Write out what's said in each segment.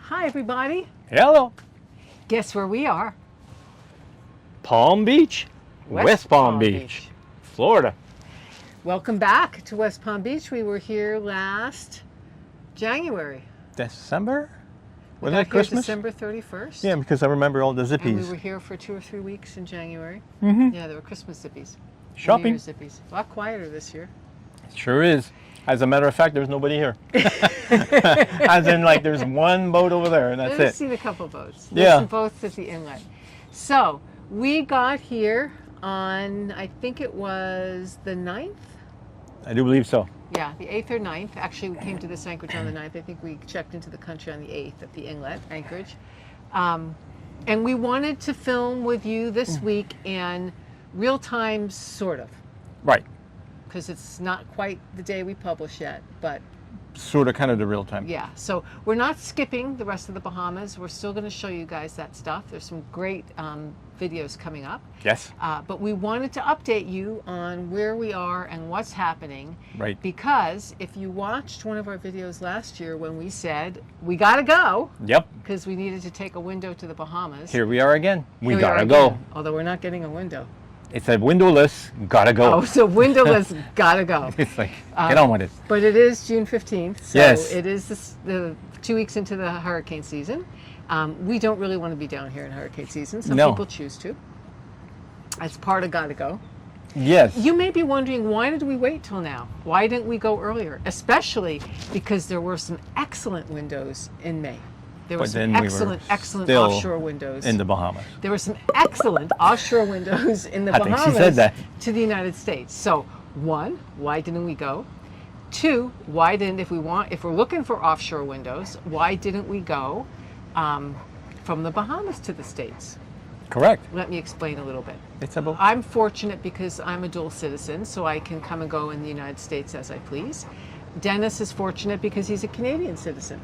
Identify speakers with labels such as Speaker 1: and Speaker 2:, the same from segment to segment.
Speaker 1: Hi, everybody.
Speaker 2: Hello.
Speaker 1: Guess where we are?
Speaker 2: Palm Beach, West Palm Beach, Florida.
Speaker 1: Welcome back to West Palm Beach. We were here last January.
Speaker 2: December?
Speaker 1: We
Speaker 2: Was
Speaker 1: got
Speaker 2: that
Speaker 1: here
Speaker 2: Christmas?
Speaker 1: December 31st.
Speaker 2: Yeah, because I remember all the
Speaker 1: And we
Speaker 2: zippies.
Speaker 1: were here for 2 or 3 weeks in January.
Speaker 2: Mm-hmm.
Speaker 1: Yeah, there were Christmas zippies.
Speaker 2: Shopping.
Speaker 1: New Year's zippies. A lot quieter this year.
Speaker 2: Sure is. As a matter of fact, there's nobody here. As in, like, there's one boat over there, and that's
Speaker 1: I've
Speaker 2: it.
Speaker 1: seen a couple boats.
Speaker 2: Yeah.
Speaker 1: There's some boats at the inlet. So we got here on, I think it was the 9th.
Speaker 2: I do believe so.
Speaker 1: Yeah, the 8th or 9th. Actually, we came to this anchorage on the 9th. I think we checked into the country on the 8th at the inlet, Anchorage. And we wanted to film with you this week in real time, sort of,
Speaker 2: Right.
Speaker 1: because it's not quite the day we publish yet, but
Speaker 2: Sort of, kind of the real time.
Speaker 1: yeah. So we're not skipping the rest of the Bahamas. We're still going to show you guys that stuff. There's some great videos coming up.
Speaker 2: Yes.
Speaker 1: But we wanted to update you on where we are and what's happening.
Speaker 2: Right.
Speaker 1: Because if you watched one of our videos last year when we said we got to go
Speaker 2: Yep.
Speaker 1: because we needed to take a window to the Bahamas.
Speaker 2: Here we are again. We
Speaker 1: Here
Speaker 2: gotta
Speaker 1: are
Speaker 2: go.
Speaker 1: again, although we're not getting a window.
Speaker 2: It's a windowless, gotta go.
Speaker 1: Oh, so windowless, gotta go.
Speaker 2: It's like, get on with it.
Speaker 1: But it is June 15th, so
Speaker 2: Yes.
Speaker 1: it is the 2 weeks into the hurricane season. We don't really want to be down here in hurricane season. Some
Speaker 2: No.
Speaker 1: people choose to. As part of gotta go.
Speaker 2: Yes.
Speaker 1: You may be wondering, why did we wait till now? Why didn't we go earlier? Especially because there were some excellent windows in May. There were
Speaker 2: But
Speaker 1: some
Speaker 2: then we were
Speaker 1: excellent
Speaker 2: still
Speaker 1: offshore windows.
Speaker 2: in the Bahamas.
Speaker 1: There were some excellent offshore windows in the
Speaker 2: I think
Speaker 1: Bahamas
Speaker 2: she said that.
Speaker 1: to the United States. So, one, why didn't we go? Two, why didn't, if we're looking for offshore windows, why didn't we go from the Bahamas to the States?
Speaker 2: Correct.
Speaker 1: Let me explain a little bit.
Speaker 2: It's about
Speaker 1: I'm fortunate because I'm a dual citizen, so I can come and go in the United States as I please. Dennis is fortunate because he's a Canadian citizen.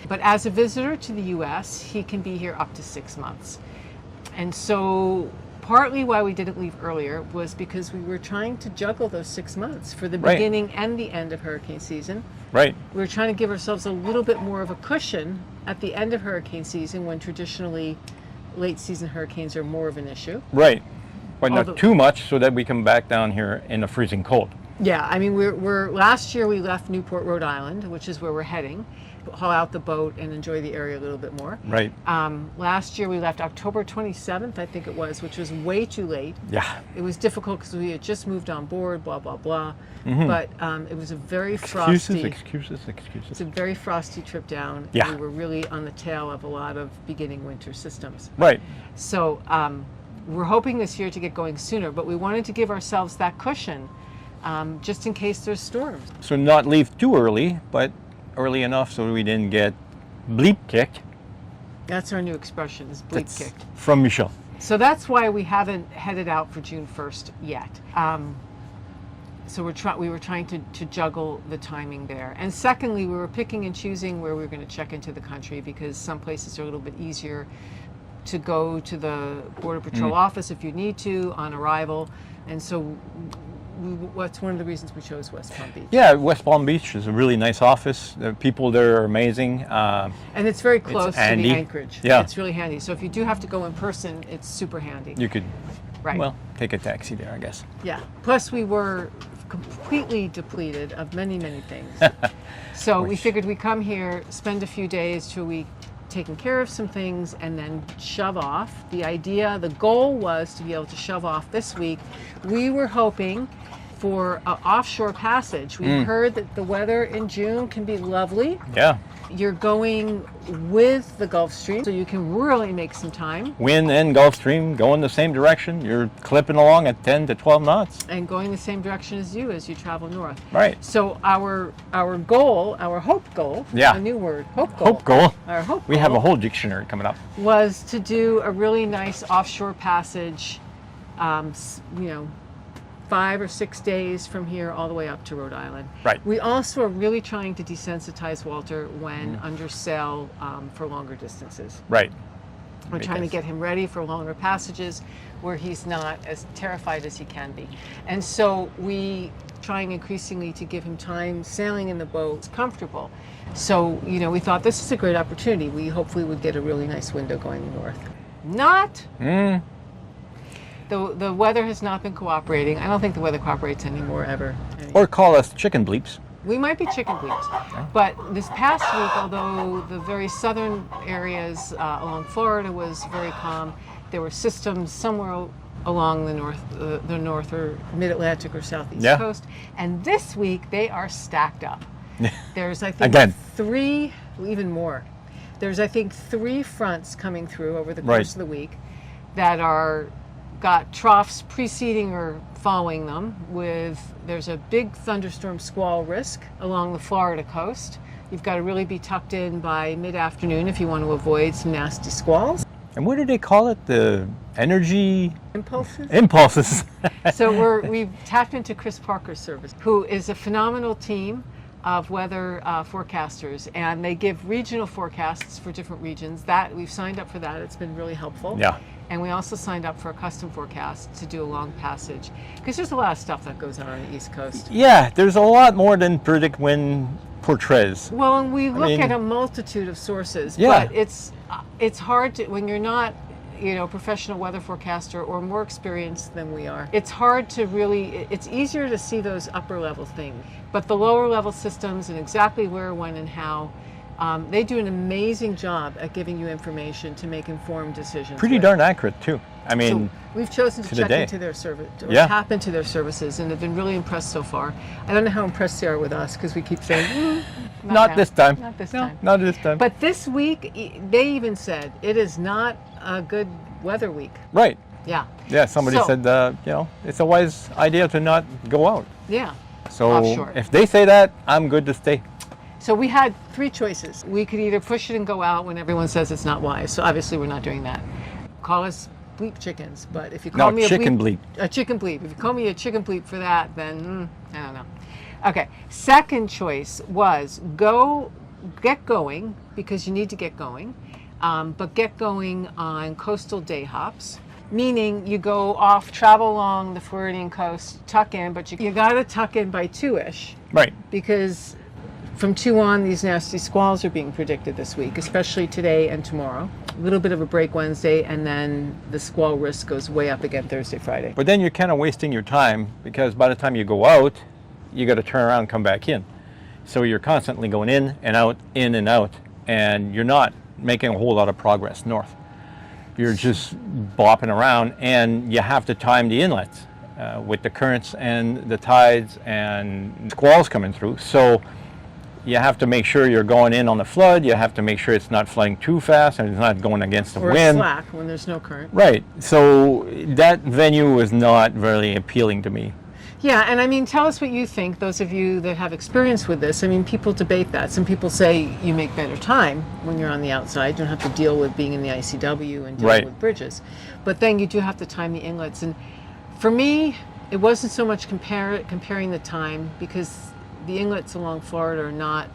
Speaker 1: But as a visitor to the U.S., he can be here up to 6 months. And so partly why we didn't leave earlier was because we were trying to juggle those 6 months for the
Speaker 2: Right.
Speaker 1: beginning and the end of hurricane season.
Speaker 2: right.
Speaker 1: We were trying to give ourselves a little bit more of a cushion at the end of hurricane season when traditionally late season hurricanes are more of an issue.
Speaker 2: Right. But
Speaker 1: Although-
Speaker 2: not too much so that we come back down here in the freezing cold.
Speaker 1: Yeah, I mean, we're last year we left Newport, Rhode Island, which is where we're heading, haul out the boat and enjoy the area a little bit more.
Speaker 2: Right.
Speaker 1: Last year we left October 27th, I think it was, which was way too late.
Speaker 2: Yeah.
Speaker 1: It was difficult because we had just moved on board, blah, blah, blah.
Speaker 2: Mhm.
Speaker 1: But it was a very frosty,
Speaker 2: Excuses.
Speaker 1: it's a very frosty trip down.
Speaker 2: Yeah.
Speaker 1: We were really on the tail of a lot of beginning winter systems.
Speaker 2: Right.
Speaker 1: So we're hoping this year to get going sooner, but we wanted to give ourselves that cushion just in case there's storms.
Speaker 2: So not leave too early, but early enough so we didn't get bleep kicked.
Speaker 1: That's our new expression, is bleep
Speaker 2: That's
Speaker 1: kicked.
Speaker 2: from Michelle.
Speaker 1: So that's why we haven't headed out for June 1st yet. So we were trying to juggle the timing there. And secondly, we were picking and choosing where we were going to check into the country because some places are a little bit easier to go to the Border Patrol office if you need to on arrival. And so what's one of the reasons we chose West Palm Beach.
Speaker 2: Yeah, West Palm Beach is a really nice office. The people there are amazing.
Speaker 1: And it's very close to
Speaker 2: handy.
Speaker 1: the Anchorage.
Speaker 2: Yeah.
Speaker 1: It's really handy. So if you do have to go in person, it's super handy.
Speaker 2: You could,
Speaker 1: Right.
Speaker 2: well, take a taxi there, I guess.
Speaker 1: Yeah. Plus, we were completely depleted of many, many things. So we figured we'd come here, spend a few days to a week taking care of some things, and then shove off. The goal was to be able to shove off this week. We were hoping for an offshore passage. We've heard that the weather in June can be lovely.
Speaker 2: Yeah.
Speaker 1: You're going with the Gulf Stream, so you can really make some time.
Speaker 2: Wind and Gulf Stream go in the same direction. You're clipping along at 10 to 12 knots.
Speaker 1: And going the same direction as you travel north.
Speaker 2: Right.
Speaker 1: So our goal, our hope goal,
Speaker 2: Yeah.
Speaker 1: a new word, hope goal.
Speaker 2: Hope goal.
Speaker 1: Our hope
Speaker 2: We
Speaker 1: goal
Speaker 2: have a whole dictionary coming up.
Speaker 1: was to do a really nice offshore passage, 5 or 6 days from here all the way up to Rhode Island.
Speaker 2: Right.
Speaker 1: We also are really trying to desensitize Walter when under sail for longer distances.
Speaker 2: Right.
Speaker 1: We're trying to get him ready for longer passages where he's not as terrified as he can be. And so we trying increasingly to give him time sailing in the boat, comfortable. So, we thought this is a great opportunity. We hopefully would get a really nice window going north. Not. The weather has not been cooperating. I don't think the weather cooperates anymore ever.
Speaker 2: Or call us chicken bleeps.
Speaker 1: We might be chicken bleeps. But this past week, although the very southern areas along Florida was very calm, there were systems somewhere along the north or mid-Atlantic or southeast coast. And this week, they are stacked up. There's, I think,
Speaker 2: Again.
Speaker 1: even more. There's, I think, 3 fronts coming through over the course of the week that got troughs preceding or following them. There's a big thunderstorm squall risk along the Florida coast. You've got to really be tucked in by mid-afternoon if you want to avoid some nasty squalls.
Speaker 2: And what do they call it? The energy
Speaker 1: impulses. So we've tapped into Chris Parker's service, who is a phenomenal team of weather forecasters, and they give regional forecasts for different regions. That we've signed up for that. It's been really helpful.
Speaker 2: Yeah.
Speaker 1: And we also signed up for a custom forecast to do a long passage, because there's a lot of stuff that goes on the East Coast.
Speaker 2: Yeah, there's a lot more than predict wind portrays.
Speaker 1: Well, and we look at a multitude of sources,
Speaker 2: Yeah.
Speaker 1: but it's hard to, when you're not professional weather forecaster or more experienced than we are, it's hard to really, it's easier to see those upper level things. But the lower level systems and exactly where, when, and how, they do an amazing job at giving you information to make informed decisions.
Speaker 2: Pretty darn accurate too. I mean,
Speaker 1: so we've chosen to check into their service, or tap into their services, and have been really impressed so far. I don't know how impressed they are with us, because we keep saying,
Speaker 2: not this time.
Speaker 1: Not this time.
Speaker 2: Not this time.
Speaker 1: But this week, they even said it is not a good weather week.
Speaker 2: Right.
Speaker 1: Yeah.
Speaker 2: Yeah, somebody said, it's a wise idea to not go out.
Speaker 1: Yeah.
Speaker 2: So
Speaker 1: offshore.
Speaker 2: If they say that, I'm good to stay.
Speaker 1: So we had 3 choices. We could either push it and go out when everyone says it's not wise. So obviously we're not doing that. Call us bleep chickens, but if you call me a chicken bleep. If you call me a chicken bleep for that, then I don't know. Okay. Second choice was get going, because you need to get going, but get going on coastal day hops. Meaning you go off, travel along the Floridian coast, tuck in, but you got to tuck in by 2-ish.
Speaker 2: Right.
Speaker 1: Because from 2 on, these nasty squalls are being predicted this week, especially today and tomorrow. A little bit of a break Wednesday, and then the squall risk goes way up again Thursday, Friday.
Speaker 2: But then you're kind of wasting your time, because by the time you go out, you got to turn around and come back in. So you're constantly going in and out, and you're not making a whole lot of progress north. You're just bopping around, and you have to time the inlets with the currents and the tides and squalls coming through. So you have to make sure you're going in on the flood. You have to make sure it's not flooding too fast and it's not going against the wind.
Speaker 1: Or slack when there's no current.
Speaker 2: Right. So that venue was not very appealing to me.
Speaker 1: Yeah, and I mean, tell us what you think, those of you that have experience with this. I mean, people debate that. Some people say you make better time when you're on the outside. You don't have to deal with being in the ICW and dealing with bridges. But then you do have to time the inlets. And for me, it wasn't so much comparing the time, because the inlets along Florida are not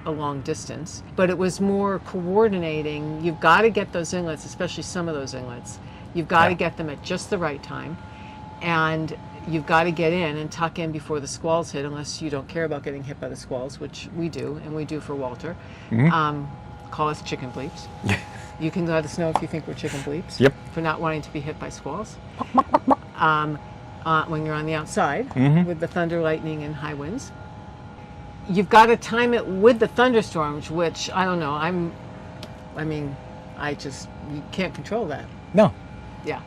Speaker 1: a long distance. But it was more coordinating. You've got to get those inlets, especially some of those inlets. You've got to get them at just the right time. And you've got to get in and tuck in before the squalls hit, unless you don't care about getting hit by the squalls, which we do, and we do for Walter. Call us chicken bleeps. You can let us know if you think we're chicken bleeps.
Speaker 2: Yep.
Speaker 1: For not wanting to be hit by squalls. When you're on the outside with the thunder, lightning, and high winds. You've got to time it with the thunderstorms, which, I don't know, you can't control that.
Speaker 2: No.
Speaker 1: Yeah.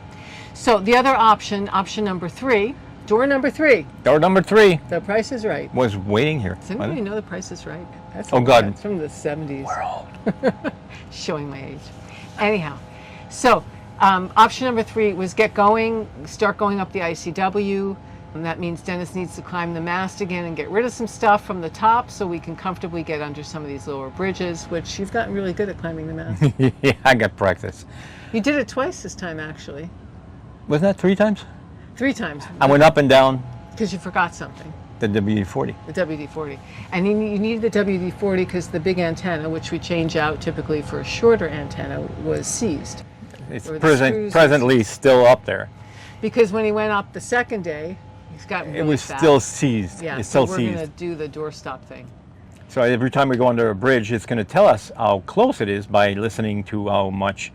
Speaker 1: So the other option number 3, door number 3.
Speaker 2: Door number 3.
Speaker 1: The Price is Right.
Speaker 2: Was waiting here.
Speaker 1: Does anybody know The Price is Right? That's
Speaker 2: God.
Speaker 1: It's from the 70s.
Speaker 2: We're old.
Speaker 1: Showing my age. Anyhow, so option number 3 was start going up the ICW. And that means Dennis needs to climb the mast again and get rid of some stuff from the top so we can comfortably get under some of these lower bridges, which you've gotten really good at climbing the mast.
Speaker 2: Yeah, I got practice.
Speaker 1: You did it twice this time, actually.
Speaker 2: Wasn't that 3 times?
Speaker 1: 3 times.
Speaker 2: I went up and down.
Speaker 1: Because you forgot something.
Speaker 2: The WD-40.
Speaker 1: The WD-40. And you needed the WD-40 because the big antenna, which we change out typically for a shorter antenna, was seized.
Speaker 2: It's
Speaker 1: Or the screws
Speaker 2: presently still up there.
Speaker 1: Because when he went up the second day, he's got really
Speaker 2: It was
Speaker 1: fast.
Speaker 2: still seized.
Speaker 1: Yeah,
Speaker 2: It's
Speaker 1: so
Speaker 2: still
Speaker 1: we're
Speaker 2: seized.
Speaker 1: going to do the doorstop thing.
Speaker 2: So every time we go under a bridge, it's going to tell us how close it is by listening to how much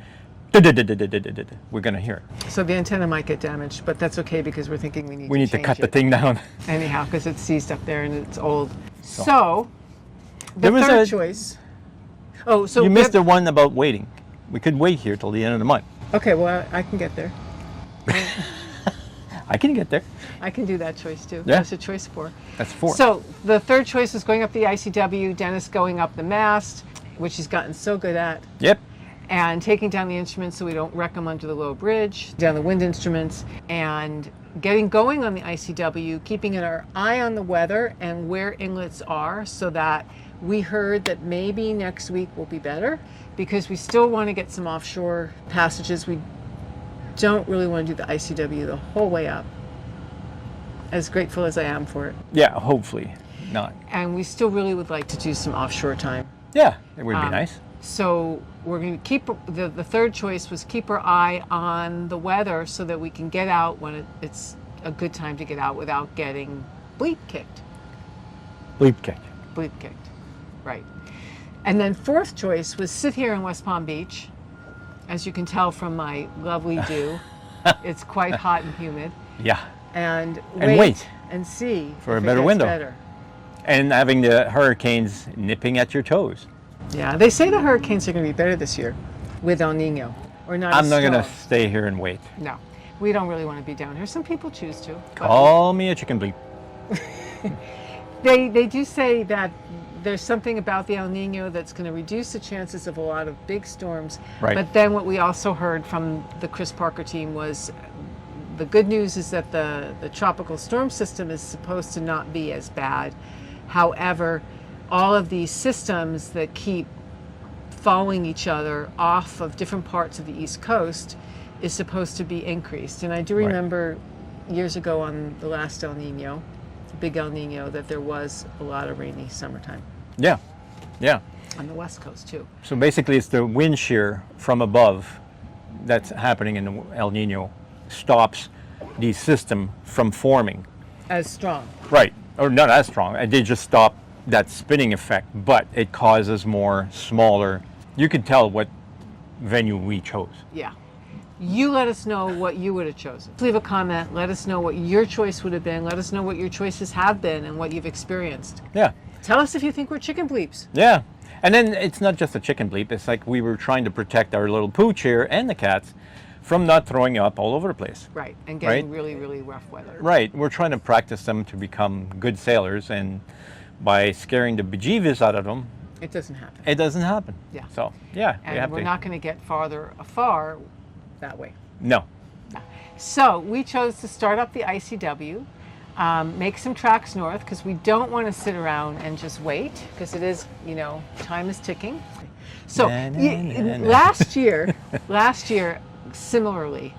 Speaker 2: we're going to hear it.
Speaker 1: So the antenna might get damaged, but that's okay because we're thinking we need to
Speaker 2: cut
Speaker 1: change
Speaker 2: the
Speaker 1: it
Speaker 2: thing down.
Speaker 1: anyhow because it's seized up there and it's old. So the
Speaker 2: There was
Speaker 1: third choice. Oh, so
Speaker 2: You missed the one about waiting. We could wait here till the end of the month.
Speaker 1: Okay, well I can get there.
Speaker 2: I can get there.
Speaker 1: I can do that choice too.
Speaker 2: Yeah.
Speaker 1: That's a choice 4.
Speaker 2: That's 4.
Speaker 1: So the third choice was going up the ICW, Dennis going up the mast, which he's gotten so good at,
Speaker 2: Yep.
Speaker 1: and taking down the instruments so we don't wreck them under the low bridge, down the wind instruments, and getting going on the ICW, keeping our eye on the weather and where inlets are so that we heard that maybe next week will be better because we still want to get some offshore passages. We don't really want to do the ICW the whole way up, as grateful as I am for it.
Speaker 2: Yeah, hopefully not.
Speaker 1: And we still really would like to do some offshore time.
Speaker 2: Yeah, it would be nice.
Speaker 1: So we're going to keep, the third choice was keep our eye on the weather so that we can get out when it's a good time to get out without getting bleep kicked.
Speaker 2: Bleep kick.
Speaker 1: Bleep kicked, right. And then fourth choice was sit here in West Palm Beach. As you can tell from my lovely dew, it's quite hot and humid.
Speaker 2: Yeah.
Speaker 1: And
Speaker 2: wait
Speaker 1: and see
Speaker 2: for
Speaker 1: if
Speaker 2: a better
Speaker 1: it gets
Speaker 2: window.
Speaker 1: Better.
Speaker 2: And having the hurricanes nipping at your toes.
Speaker 1: Yeah, they say the hurricanes are going to be better this year with El Nino, or not.
Speaker 2: I'm not
Speaker 1: going
Speaker 2: going to stay here and wait.
Speaker 1: No, we don't really want to be down here. Some people choose to.
Speaker 2: Call me a chicken bleep.
Speaker 1: They do say that there's something about the El Nino that's going to reduce the chances of a lot of big storms.
Speaker 2: Right.
Speaker 1: But then what we also heard from the Chris Parker team was the good news is that the tropical storm system is supposed to not be as bad. However, all of these systems that keep following each other off of different parts of the East Coast is supposed to be increased. And I do remember years ago on the last El Nino, big El Nino, that there was a lot of rainy summertime.
Speaker 2: Yeah, yeah.
Speaker 1: On the West Coast too.
Speaker 2: So basically it's the wind shear from above that's happening in the El Nino stops the system from forming.
Speaker 1: As strong.
Speaker 2: Right, or not as strong. It did just stop that spinning effect, but it causes more smaller. You can tell what venue we chose.
Speaker 1: Yeah. You let us know what you would have chosen. Leave a comment. Let us know what your choice would have been. Let us know what your choices have been and what you've experienced.
Speaker 2: Yeah.
Speaker 1: Tell us if you think we're chicken bleeps.
Speaker 2: Yeah. And then it's not just a chicken bleep. It's like we were trying to protect our little pooch here and the cats from not throwing up all over the place.
Speaker 1: Right. And getting really, really rough weather.
Speaker 2: Right. We're trying to practice them to become good sailors, and by scaring the bejeebies out of them,
Speaker 1: It doesn't happen.
Speaker 2: it doesn't happen.
Speaker 1: Yeah.
Speaker 2: So, yeah. we
Speaker 1: And
Speaker 2: have
Speaker 1: we're
Speaker 2: to.
Speaker 1: not going to get farther afar that way.
Speaker 2: No.
Speaker 1: So we chose to start up the ICW, make some tracks north because we don't want to sit around and just wait because it is, time is ticking. So last year, similarly,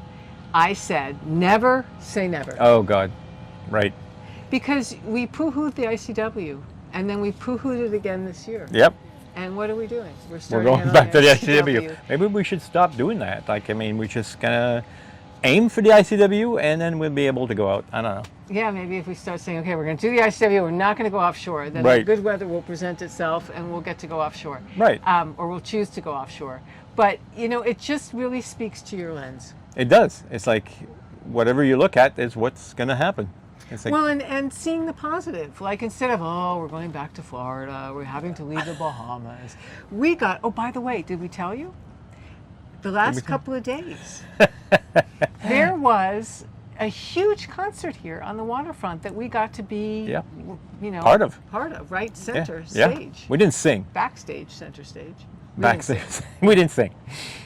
Speaker 1: I said never say never.
Speaker 2: Oh, God. Right.
Speaker 1: Because we poo-hooed the ICW and then we poo-hooed it again this year.
Speaker 2: Yep.
Speaker 1: And what are we doing?
Speaker 2: We're
Speaker 1: starting
Speaker 2: going
Speaker 1: out
Speaker 2: back
Speaker 1: on
Speaker 2: to the ICW. Maybe we should stop doing that. We're just going to aim for the ICW and then we'll be able to go out. I don't know.
Speaker 1: Yeah, maybe if we start saying, okay, we're going to do the ICW, we're not going to go offshore, then
Speaker 2: Right.
Speaker 1: the good weather will present itself and we'll get to go offshore.
Speaker 2: Right.
Speaker 1: Or we'll choose to go offshore. But, it just really speaks to your lens.
Speaker 2: It does. It's like whatever you look at is what's going to happen. It's like,
Speaker 1: Well, and seeing the positive. Like instead of, we're going back to Florida, we're having to leave the Bahamas. We got, by the way, did we tell you? The last couple of days, there was a huge concert here on the waterfront that we got to be,
Speaker 2: part of,
Speaker 1: right? Center
Speaker 2: Yeah.
Speaker 1: stage.
Speaker 2: We didn't sing.
Speaker 1: Backstage, center stage. We didn't
Speaker 2: Backstage.
Speaker 1: sing.
Speaker 2: We didn't sing.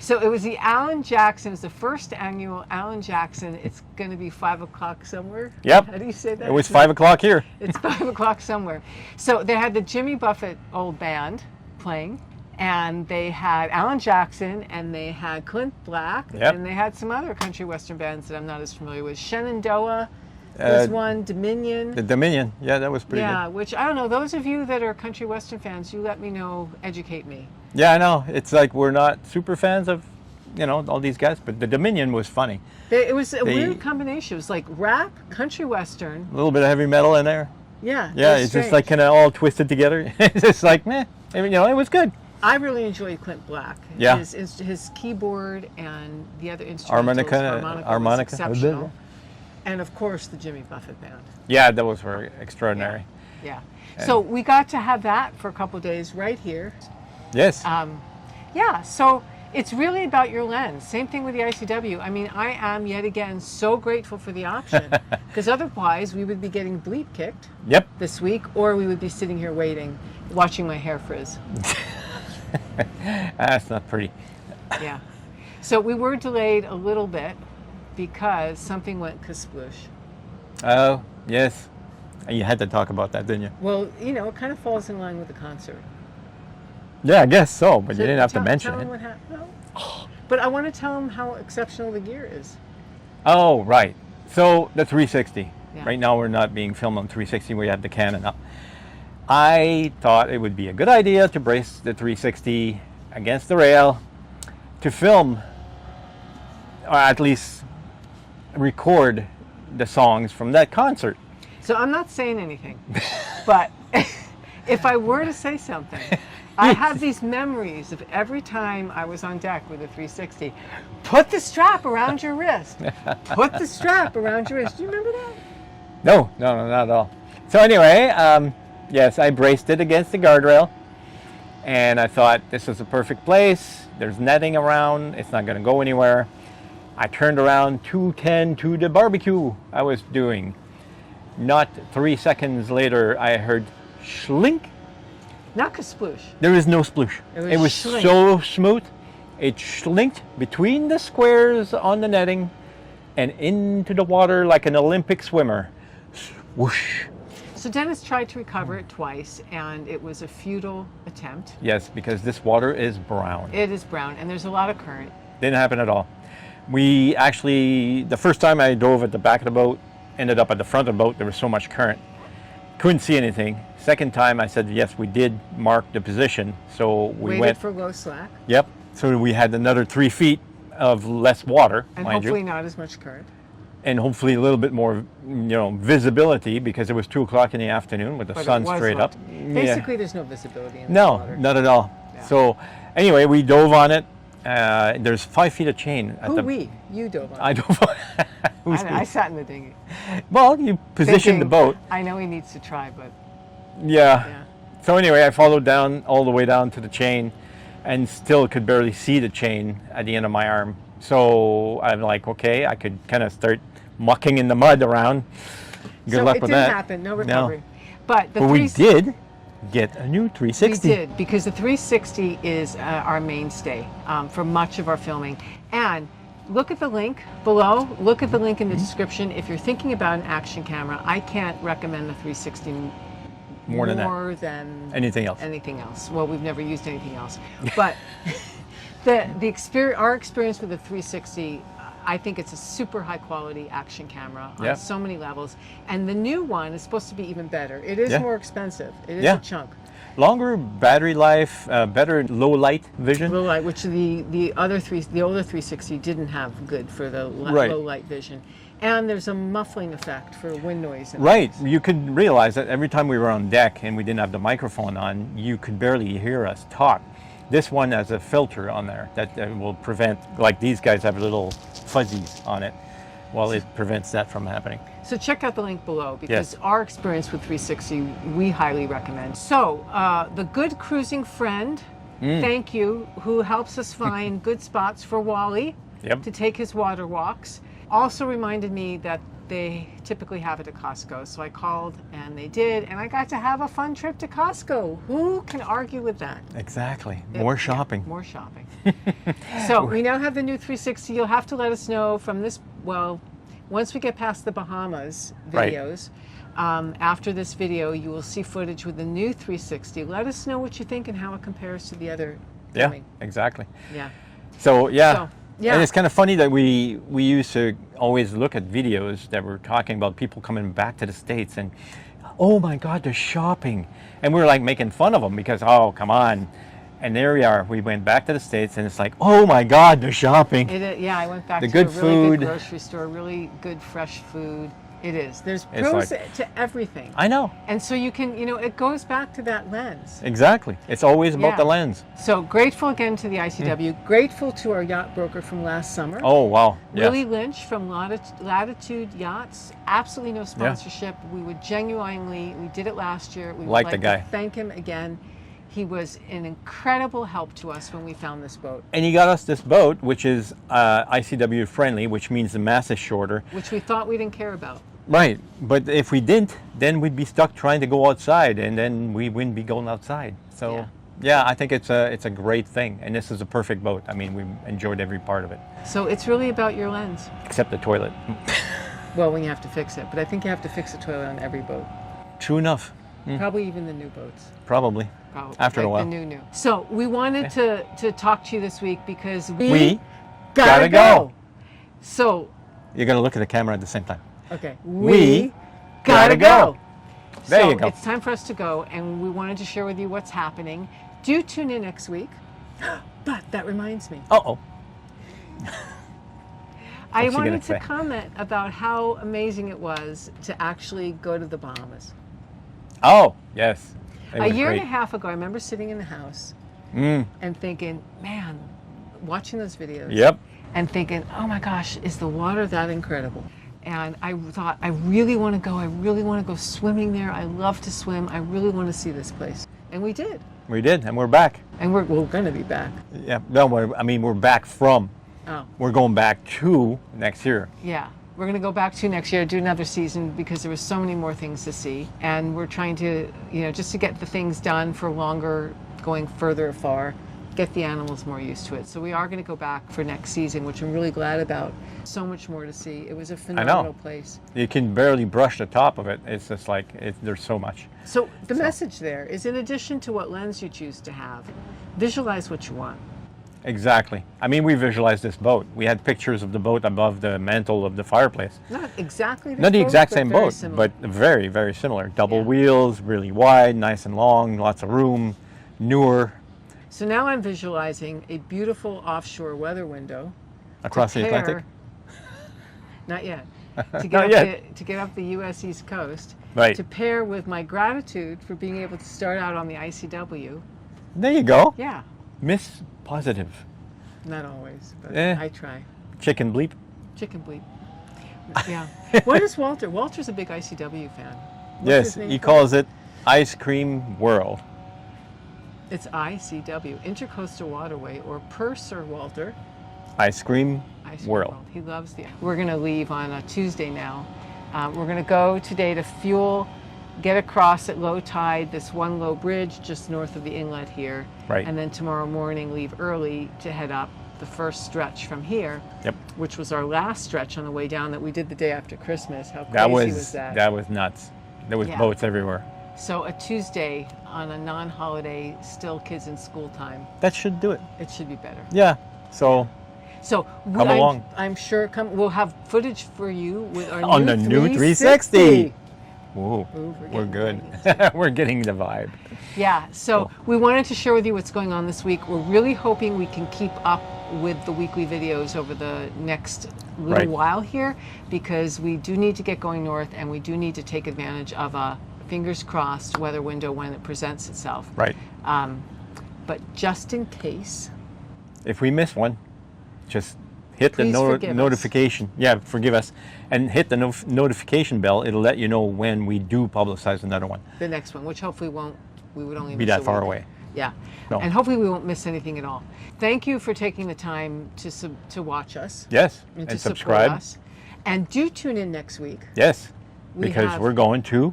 Speaker 1: So it was the Alan Jackson, it was the first annual Alan Jackson. It's going to be 5 o'clock somewhere.
Speaker 2: Yep.
Speaker 1: How do you say that?
Speaker 2: It was 5 o'clock here.
Speaker 1: It's 5 o'clock somewhere. So they had the Jimmy Buffett old band playing, and they had Alan Jackson, and they had Clint Black,
Speaker 2: Yep.
Speaker 1: and they had some other country western bands that I'm not as familiar with. Shenandoah was one, Dominion.
Speaker 2: The Dominion. Yeah, that was pretty good.
Speaker 1: Which I don't know. Those of you that are country western fans, you let me know, educate me.
Speaker 2: Yeah, I know. It's like we're not super fans of you know, all these guys. But the Dominion was funny.
Speaker 1: It was a weird combination. It was like rap, country western.
Speaker 2: A little bit of heavy metal in there.
Speaker 1: Yeah.
Speaker 2: Yeah, it's just like kind of all twisted together. It's just like, meh. You know, it was good.
Speaker 1: I really enjoyed Clint Black.
Speaker 2: Yeah.
Speaker 1: His keyboard and the other instruments.
Speaker 2: Harmonica.
Speaker 1: Was exceptional. And of course, the Jimmy Buffett Band.
Speaker 2: Yeah, that was very extraordinary.
Speaker 1: Yeah. So we got to have that for a couple of days right here.
Speaker 2: Yes.
Speaker 1: Yeah. So it's really about your lens. Same thing with the ICW. I mean, I am yet again so grateful for the option, because otherwise we would be getting bleep kicked.
Speaker 2: Yep.
Speaker 1: This week, or we would be sitting here waiting, watching my hair frizz.
Speaker 2: That's not pretty.
Speaker 1: Yeah. So we were delayed a little bit because something went kasploosh.
Speaker 2: Oh, yes. You had to talk about that, didn't you?
Speaker 1: Well, you know, it kind of falls in line with the concert.
Speaker 2: Yeah, I guess so, but
Speaker 1: So
Speaker 2: you didn't have to mention
Speaker 1: tell
Speaker 2: it.
Speaker 1: him what happened. No. But I want to tell him how exceptional the gear is.
Speaker 2: Oh, right. So the 360.
Speaker 1: Yeah.
Speaker 2: Right now we're not being filmed on 360. We have the Canon up. I thought it would be a good idea to brace the 360 against the rail to film, or at least record the songs from that concert.
Speaker 1: So I'm not saying anything, but if I were to say something, I have these memories of every time I was on deck with a 360. Put the strap around your wrist. Put the strap around your wrist. Do you remember that?
Speaker 2: No, not at all. So anyway, yes, I braced it against the guardrail, and I thought this is a perfect place. There's netting around. It's not going to go anywhere. I turned around 2:10 to the barbecue I was doing. Not 3 seconds later, I heard schlink.
Speaker 1: Not kasploosh.
Speaker 2: There is no sploosh. It was
Speaker 1: schlink.
Speaker 2: so smooth. It schlinked between the squares on the netting and into the water like an Olympic swimmer. Whoosh.
Speaker 1: So Dennis tried to recover it twice, and it was a futile attempt.
Speaker 2: Yes, because this water is brown.
Speaker 1: It is brown, and there's a lot of current.
Speaker 2: Didn't happen at all. We actually, the first time I dove at the back of the boat, ended up at the front of the boat, there was so much current. Couldn't see anything. Second time I said, yes, we did mark the position. So we
Speaker 1: Waited
Speaker 2: went.
Speaker 1: for low slack.
Speaker 2: Yep. So we had another 3 feet of less water,
Speaker 1: And
Speaker 2: mind
Speaker 1: hopefully
Speaker 2: you.
Speaker 1: not as much current.
Speaker 2: And hopefully a little bit more, visibility, because it was 2 o'clock in the afternoon with the
Speaker 1: But
Speaker 2: sun
Speaker 1: it was
Speaker 2: straight
Speaker 1: hot.
Speaker 2: up.
Speaker 1: Basically, there's no visibility in the
Speaker 2: No,
Speaker 1: water.
Speaker 2: not at all.
Speaker 1: Yeah.
Speaker 2: So anyway, we dove on it. There's 5 feet of chain.
Speaker 1: You dove on.
Speaker 2: I dove on it. Who's
Speaker 1: I
Speaker 2: we?
Speaker 1: sat in the dinghy.
Speaker 2: Well, you positioned the
Speaker 1: Thinking,
Speaker 2: boat.
Speaker 1: I know he needs to try, but
Speaker 2: Yeah.
Speaker 1: yeah.
Speaker 2: So anyway, I followed down all the way down to the chain and still could barely see the chain at the end of my arm. So I'm like, okay, I could kind of start mucking in the mud around. Good luck with that.
Speaker 1: It didn't happen. No recovery. But
Speaker 2: But we did get a new 360.
Speaker 1: We did, because the 360 is our mainstay for much of our filming. And look at the link below. Look at the link in the description. If you're thinking about an action camera, I can't recommend the 360
Speaker 2: More than anything else.
Speaker 1: Anything else. Well, we've never used anything else. But our experience with the 360, I think it's a super high quality action camera on so many levels. And the new one is supposed to be even better. It is more expensive. It is a chunk.
Speaker 2: Longer battery life, better low light vision.
Speaker 1: Low light, which the older 360 didn't have good for the low light vision. And there's a muffling effect for wind noise.
Speaker 2: Right. You could realize that every time we were on deck and we didn't have the microphone on, you could barely hear us talk. This one has a filter on there that will prevent, like these guys have little fuzzies on it. Well, it prevents that from happening.
Speaker 1: So check out the link below, because our experience with 360, we highly recommend. So the good cruising friend, thank you, who helps us find good spots for Wally to take his water walks, also reminded me that they typically have it at Costco. So I called and they did, and I got to have a fun trip to Costco. Who can argue with that?
Speaker 2: Exactly. More shopping.
Speaker 1: Yeah, more shopping. So we now have the new 360. You'll have to let us know from this, once we get past the Bahamas videos, after this video, you will see footage with the new 360. Let us know what you think and how it compares to the other filming.
Speaker 2: Yeah, exactly.
Speaker 1: Yeah.
Speaker 2: So,
Speaker 1: Yeah.
Speaker 2: And it's kind of funny that we used to always look at videos that were talking about people coming back to the States and, oh my God, they're shopping. And we were like making fun of them because, oh, come on. And there we are. We went back to the States, and it's like, oh my God, the shopping.
Speaker 1: Yeah, I went back
Speaker 2: The
Speaker 1: to
Speaker 2: good
Speaker 1: a really
Speaker 2: food.
Speaker 1: good grocery store, really good fresh food. It is. There's
Speaker 2: It's
Speaker 1: pros
Speaker 2: like-
Speaker 1: to everything.
Speaker 2: I know.
Speaker 1: And so you can, it goes back to that lens.
Speaker 2: Exactly. It's always about
Speaker 1: Yeah.
Speaker 2: the lens.
Speaker 1: So grateful again to the ICW, grateful to our yacht broker from last summer.
Speaker 2: Oh, wow.
Speaker 1: Willie
Speaker 2: Yes.
Speaker 1: Lynch from Latitude Yachts. Absolutely no sponsorship. We would genuinely, we did it last year. We would
Speaker 2: Like the
Speaker 1: to
Speaker 2: guy.
Speaker 1: thank him again. He was an incredible help to us when we found this boat,
Speaker 2: And he got us this boat, which is ICW friendly, which means the mass is shorter.
Speaker 1: which we thought we didn't care about.
Speaker 2: Right. But if we didn't, then we'd be stuck trying to go outside, and then we wouldn't be going outside. So,
Speaker 1: Yeah.
Speaker 2: yeah, I think it's a great thing. And this is a perfect boat. I mean, we enjoyed every part of it,
Speaker 1: So it's really about your lens.
Speaker 2: except the toilet.
Speaker 1: Well, when you have to fix it. But I think you have to fix a toilet on every boat.
Speaker 2: True enough.
Speaker 1: Probably even the new boats.
Speaker 2: Probably.
Speaker 1: Probably.
Speaker 2: After a
Speaker 1: Like
Speaker 2: while.
Speaker 1: the new. So we wanted to talk to you this week because
Speaker 2: We
Speaker 1: gotta go. So,
Speaker 2: You're going to look at the camera at the same time.
Speaker 1: okay.
Speaker 2: We
Speaker 1: gotta go.
Speaker 2: There
Speaker 1: So
Speaker 2: you go.
Speaker 1: it's time for us to go, and we wanted to share with you what's happening. Do tune in next week. But that reminds me.
Speaker 2: Uh-oh.
Speaker 1: I
Speaker 2: What's she gonna
Speaker 1: wanted to
Speaker 2: say?
Speaker 1: comment about how amazing it was to actually go to the Bahamas.
Speaker 2: Oh, yes. It
Speaker 1: A
Speaker 2: was
Speaker 1: year
Speaker 2: great.
Speaker 1: and a half ago, I remember sitting in the house
Speaker 2: Mm,
Speaker 1: and thinking, man, watching those videos.
Speaker 2: yep.
Speaker 1: And thinking, oh my gosh, is the water that incredible? And I thought, I really want to go. I really want to go swimming there. I love to swim. I really want to see this place. And we did.
Speaker 2: We did, and we're back.
Speaker 1: And we're going to be back.
Speaker 2: Yeah. No, we're back from.
Speaker 1: Oh,
Speaker 2: We're going back to next year.
Speaker 1: yeah. We're going to go back to next year, do another season because there was so many more things to see. And we're trying to, just to get the things done for longer, going further afar, get the animals more used to it. So we are going to go back for next season, which I'm really glad about. So much more to see. It was a phenomenal place.
Speaker 2: You can barely brush the top of it. It's just like, there's so much.
Speaker 1: So the message there is, in addition to what lens you choose to have, visualize what you want.
Speaker 2: Exactly. I mean, we visualized this boat. We had pictures of the boat above the mantle of the fireplace.
Speaker 1: Not exactly
Speaker 2: Not the exact same
Speaker 1: very
Speaker 2: boat,
Speaker 1: similar.
Speaker 2: but very, very similar. Double
Speaker 1: Yeah.
Speaker 2: wheels, really wide, nice and long, lots of room, newer,
Speaker 1: So now I'm visualizing a beautiful offshore weather window.
Speaker 2: across
Speaker 1: to
Speaker 2: the Atlantic.
Speaker 1: pair- Not yet. To get
Speaker 2: Not
Speaker 1: up
Speaker 2: yet.
Speaker 1: to get up the U.S. East Coast.
Speaker 2: Right.
Speaker 1: To pair with my gratitude for being able to start out on the ICW.
Speaker 2: There you go.
Speaker 1: Yeah,
Speaker 2: Miss Positive.
Speaker 1: not always, but
Speaker 2: Eh.
Speaker 1: I try.
Speaker 2: Chicken bleep.
Speaker 1: Chicken bleep. Yeah. What is Walter? Walter's a big ICW fan. What's
Speaker 2: Yes,
Speaker 1: his name
Speaker 2: he
Speaker 1: for
Speaker 2: calls it Ice Cream World.
Speaker 1: It's ICW, Intracoastal Waterway, or per Sir Walter.
Speaker 2: Ice Cream
Speaker 1: Ice Cream
Speaker 2: World.
Speaker 1: He loves the. We're going to leave on a Tuesday now. We're going to go today to fuel, get across at low tide, this one low bridge just north of the inlet here.
Speaker 2: Right.
Speaker 1: And then tomorrow morning leave early to head up the first stretch from here,
Speaker 2: Yep.
Speaker 1: which was our last stretch on the way down that we did the day after Christmas. How crazy
Speaker 2: That
Speaker 1: was
Speaker 2: was
Speaker 1: that?
Speaker 2: that was nuts. There was
Speaker 1: Yeah.
Speaker 2: boats everywhere.
Speaker 1: So a Tuesday on a non-holiday, still kids in school time.
Speaker 2: That should do it.
Speaker 1: It should be better.
Speaker 2: Yeah. So
Speaker 1: So
Speaker 2: Come along.
Speaker 1: I'm sure we'll have footage for you with our
Speaker 2: On
Speaker 1: new
Speaker 2: the new
Speaker 1: 360.
Speaker 2: whoa,
Speaker 1: Ooh,
Speaker 2: we're good.
Speaker 1: getting
Speaker 2: We're getting the vibe.
Speaker 1: Yeah, so we wanted to share with you what's going on this week. We're really hoping we can keep up with the weekly videos over the next little
Speaker 2: Right.
Speaker 1: while here, because we do need to get going north and we do need to take advantage of a fingers crossed weather window when it presents itself.
Speaker 2: Right.
Speaker 1: But just in case,
Speaker 2: If we miss one, just hit the
Speaker 1: Please forgive us.
Speaker 2: notification. Yeah, forgive us. And hit the notification bell. It'll let you know when we do publicize another one.
Speaker 1: the next one, which hopefully we would only
Speaker 2: Be
Speaker 1: miss
Speaker 2: that
Speaker 1: a
Speaker 2: far
Speaker 1: week.
Speaker 2: away.
Speaker 1: Yeah,
Speaker 2: No.
Speaker 1: and hopefully we won't miss anything at all. Thank you for taking the time to watch us
Speaker 2: Yes.
Speaker 1: and
Speaker 2: And
Speaker 1: to support
Speaker 2: subscribe.
Speaker 1: us. And do tune in next week.
Speaker 2: Yes.
Speaker 1: We
Speaker 2: Because
Speaker 1: have-
Speaker 2: we're going to.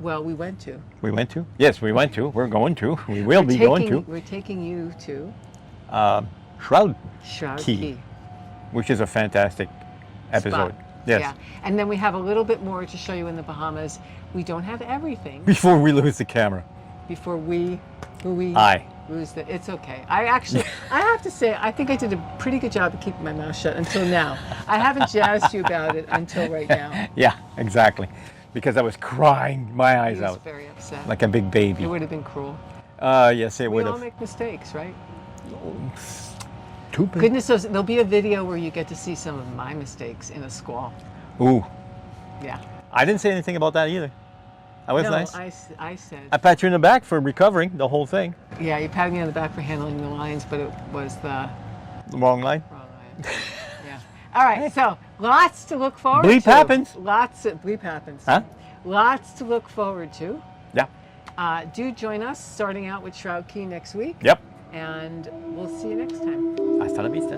Speaker 1: Well, we went to.
Speaker 2: We went to. Yes, we went to. We're going to. We will be going to.
Speaker 1: We're taking you to
Speaker 2: Shroud
Speaker 1: Shroud
Speaker 2: Key.
Speaker 1: Key.
Speaker 2: which is a fantastic episode.
Speaker 1: Spot.
Speaker 2: Yes.
Speaker 1: Yeah. And then we have a little bit more to show you in the Bahamas. We don't have everything
Speaker 2: Before we lose the camera.
Speaker 1: before we
Speaker 2: Aye.
Speaker 1: lose the. It's okay. I have to say, I think I did a pretty good job of keeping my mouth shut until now. I haven't jazzed you about it until right now.
Speaker 2: Yeah, exactly. Because I was crying my eyes
Speaker 1: He was
Speaker 2: out
Speaker 1: very upset.
Speaker 2: like a big
Speaker 1: It
Speaker 2: baby.
Speaker 1: would have been cruel.
Speaker 2: Yes, it
Speaker 1: We
Speaker 2: would
Speaker 1: all
Speaker 2: have.
Speaker 1: make mistakes, right?
Speaker 2: Stupid.
Speaker 1: Goodness knows, there'll be a video where you get to see some of my mistakes in a squall.
Speaker 2: Ooh,
Speaker 1: Yeah.
Speaker 2: I didn't say anything about that either. That was
Speaker 1: No,
Speaker 2: nice.
Speaker 1: I said.
Speaker 2: I pat you in the back for recovering the whole thing.
Speaker 1: Yeah, you patted me on the back for handling the lines, but it was the
Speaker 2: The wrong line.
Speaker 1: wrong line. Yeah. All right, so lots to look forward
Speaker 2: Bleep
Speaker 1: to.
Speaker 2: happens.
Speaker 1: Lots of bleep happens.
Speaker 2: Huh?
Speaker 1: Lots to look forward to.
Speaker 2: Yeah.
Speaker 1: Do join us starting out with Shroud Key next week,
Speaker 2: Yep.
Speaker 1: and we'll see you next time.
Speaker 2: Hasta la vista.